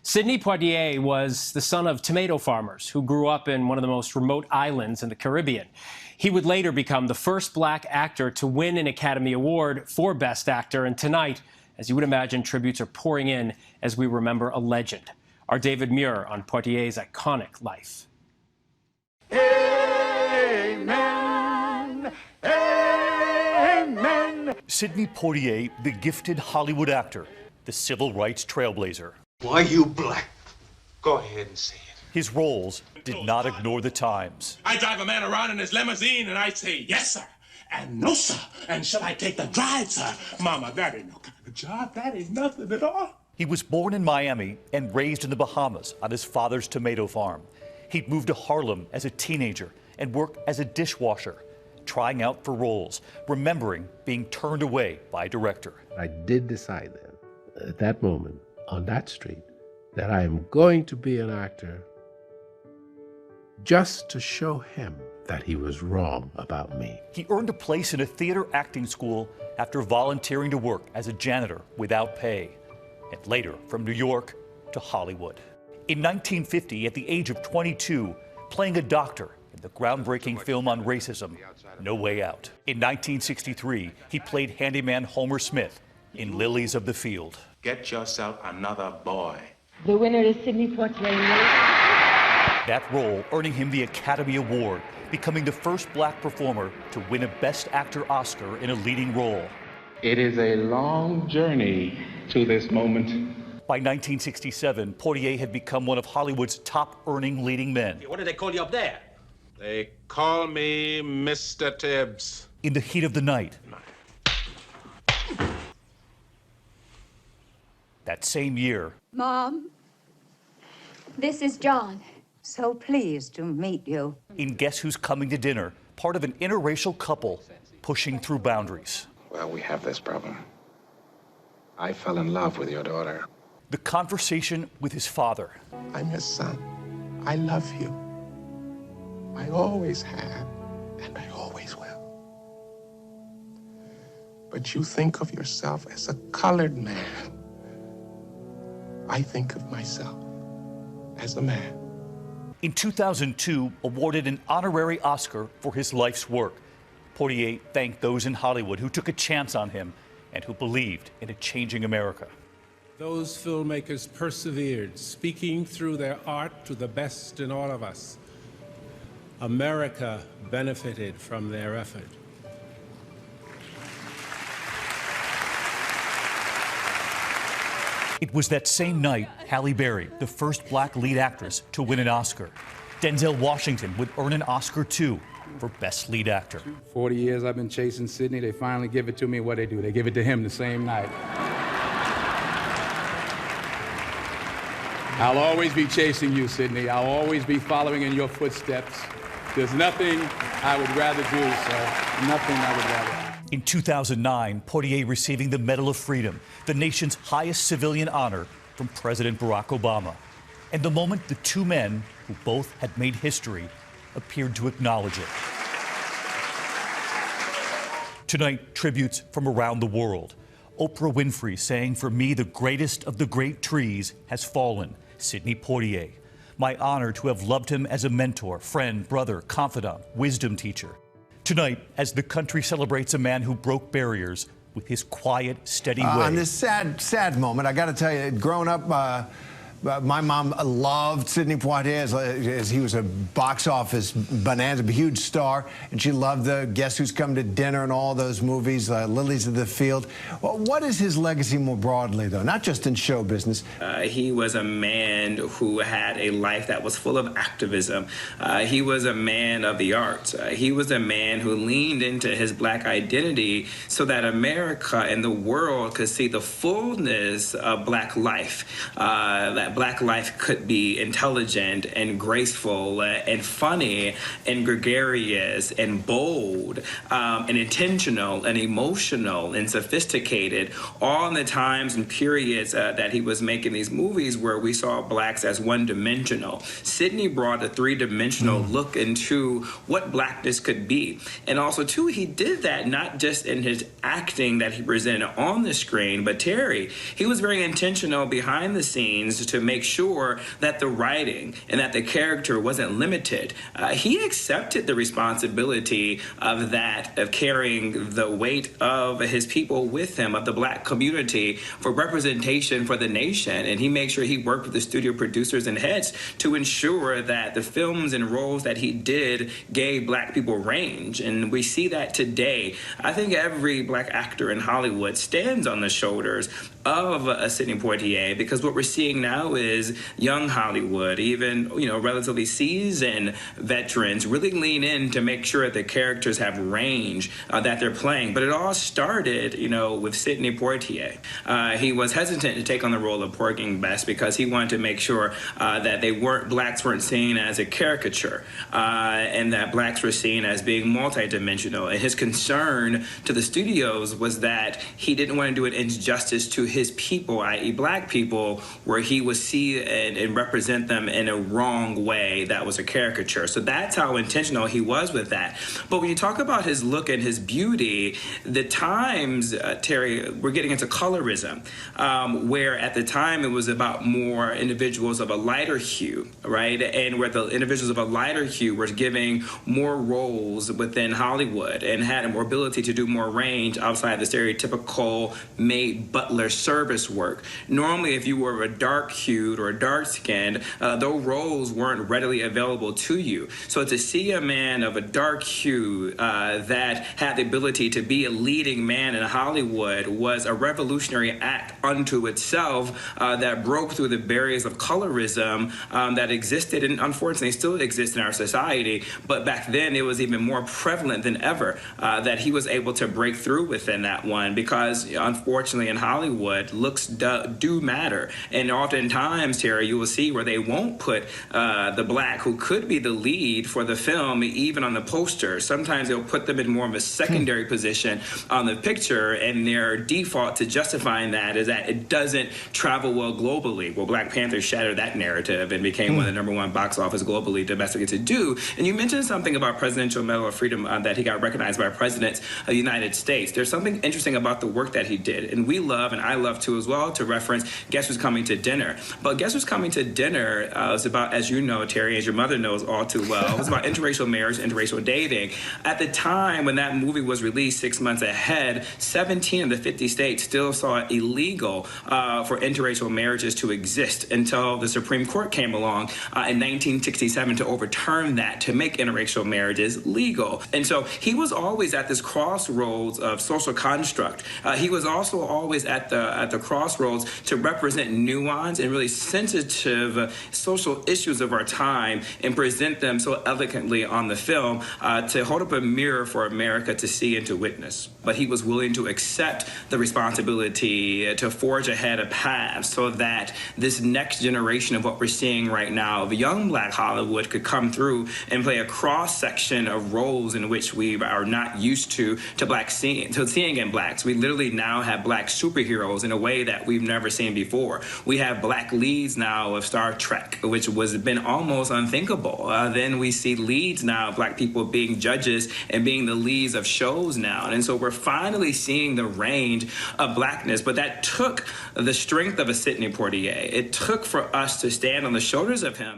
Sidney Poitier was the son of tomato farmers who grew up in one of the most remote islands in the Caribbean. He would later become the first black actor to win an Academy Award for Best Actor. And tonight, as you would imagine, tributes are pouring in as we remember a legend. Our David Muir on Poitier's iconic life. Amen. Amen. Sidney Poitier, the gifted Hollywood actor, the civil rights trailblazer. Why you black? Go ahead and say it. His roles did not ignore the times. I drive a man around in his limousine and I say, yes, sir, and no, sir, and shall I take the drive, sir? Mama, that ain't no kind of job. That ain't nothing at all. He was born in Miami and raised in the Bahamas on his father's tomato farm. He'd moved to Harlem as a teenager and worked as a dishwasher, trying out for roles, remembering being turned away by a director. I did decide then, at that moment, on that street, that I am going to be an actor just to show him that he was wrong about me. He earned a place in a theater acting school after volunteering to work as a janitor without pay, and later from New York to Hollywood. In 1950, at the age of 22, playing a doctor in the groundbreaking film on racism, No Way Out. In 1963, he played handyman Homer Smith in Lilies of the Field. Get yourself another boy. The winner is Sidney Poitier. That role earning him the Academy Award, becoming the first black performer to win a Best Actor Oscar in a leading role. It is a long journey to this moment. By 1967, Poitier had become one of Hollywood's top-earning leading men. What do they call you up there? They call me Mr. Tibbs. In the heat of the night. That same year, Mom, this is John. So pleased to meet you. in Guess Who's Coming to Dinner, part of an interracial couple pushing through boundaries. Well, we have this problem. I fell in love with your daughter. The conversation with his father. I'm your son. I love you. I always have, and I always will. But you think of yourself as a colored man. I think of myself as a man. In 2002, awarded an honorary Oscar for his life's work, Poitier thanked those in Hollywood who took a chance on him and who believed in a changing America. Those filmmakers persevered, speaking through their art to the best in all of us. America benefited from their effort. It was that same night Halle Berry, the first black lead actress to win an Oscar. Denzel Washington would earn an Oscar too for Best Lead Actor. 40 years I've been chasing Sidney. They finally give it to me. What they do? They give it to him the same night. I'll always be chasing you, Sidney. I'll always be following in your footsteps. There's nothing I would rather do, sir. Nothing I would rather. In 2009, Poitier receiving the Medal of Freedom, the nation's highest civilian honor from President Barack Obama. And the moment the two men, who both had made history, appeared to acknowledge it. Tonight, tributes from around the world. Oprah Winfrey saying, "For me, the greatest of the great trees has fallen, Sidney Poitier. My honor to have loved him as a mentor, friend, brother, confidant, wisdom teacher." Tonight, as the country celebrates a man who broke barriers with his quiet, steady way. On this sad moment, I got to tell you, growing up, my mom loved Sidney Poitier as he was a box office bonanza, a huge star, and she loved the Guess Who's Come to Dinner and all those movies, Lilies of the Field. Well, what is his legacy more broadly, though, not just in show business? He was a man who had a life that was full of activism. He was a man of the arts. He was a man who leaned into his black identity so that America and the world could see the fullness of black life, that black life could be intelligent and graceful and funny and gregarious and bold and intentional and emotional and sophisticated, all in the times and periods that he was making these movies where we saw blacks as one-dimensional. Sidney brought a three-dimensional look into what blackness could be. And also, too, he did that not just in his acting that he presented on the screen, but Terry, he was very intentional behind the scenes to make sure that the writing and that the character wasn't limited. He accepted the responsibility of that, of carrying the weight of his people with him, of the black community, for representation for the nation. And he made sure he worked with the studio producers and heads to ensure that the films and roles that he did gave black people range. And we see that today. I think every black actor in Hollywood stands on the shoulders of Sidney Poitier, because what we're seeing now is young Hollywood, even relatively seasoned veterans, really lean in to make sure that the characters have range that they're playing. But it all started, with Sidney Poitier. He was hesitant to take on the role of Porgy Bess because he wanted to make sure that blacks weren't seen as a caricature, and that blacks were seen as being multidimensional. And his concern to the studios was that he didn't want to do an injustice to his people, i.e. black people, where he would see and represent them in a wrong way that was a caricature. So that's how intentional he was with that. But when you talk about his look and his beauty, the times, Terry, we're getting into colorism, where at the time it was about more individuals of a lighter hue, right? And where the individuals of a lighter hue were giving more roles within Hollywood and had more ability to do more range outside the stereotypical maid, butler, service work. Normally, if you were a dark-hued or dark-skinned, those roles weren't readily available to you. So to see a man of a dark hue that had the ability to be a leading man in Hollywood was a revolutionary act unto itself that broke through the barriers of colorism that existed and unfortunately still exists in our society. But back then, it was even more prevalent than ever that he was able to break through within that one, because unfortunately in Hollywood, looks do matter. And oftentimes, Terry, you will see where they won't put the black who could be the lead for the film even on the poster. Sometimes they'll put them in more of a secondary position on the picture, and their default to justifying that is that it doesn't travel well globally. Well, Black Panther shattered that narrative and became one of the #1 box office globally domestically to do. And you mentioned something about Presidential Medal of Freedom that he got recognized by presidents of the United States. There's something interesting about the work that he did, and we love, and I love too as well, to reference Guess Who's Coming to Dinner. But Guess Who's Coming to Dinner was about, as you know, Terry, as your mother knows all too well, it was about interracial marriage, interracial dating. At the time when that movie was released 6 months ahead, 17 of the 50 states still saw it illegal for interracial marriages to exist until the Supreme Court came along in 1967 to overturn that, to make interracial marriages legal. And so he was always at this crossroads of social construct. He was also always at the crossroads to represent nuance and really sensitive social issues of our time and present them so elegantly on the film, to hold up a mirror for America to see and to witness. But he was willing to accept the responsibility to forge ahead a path so that this next generation of what we're seeing right now of young black Hollywood could come through and play a cross-section of roles in which we are not used to seeing in blacks. We literally now have black superheroes in a way that we've never seen before. We have black leads now of Star Trek, which was been almost unthinkable. Then we see leads now, black people being judges and being the leads of shows now. And so we're finally seeing the range of blackness, but that took the strength of a Sidney Poitier. It took for us to stand on the shoulders of him.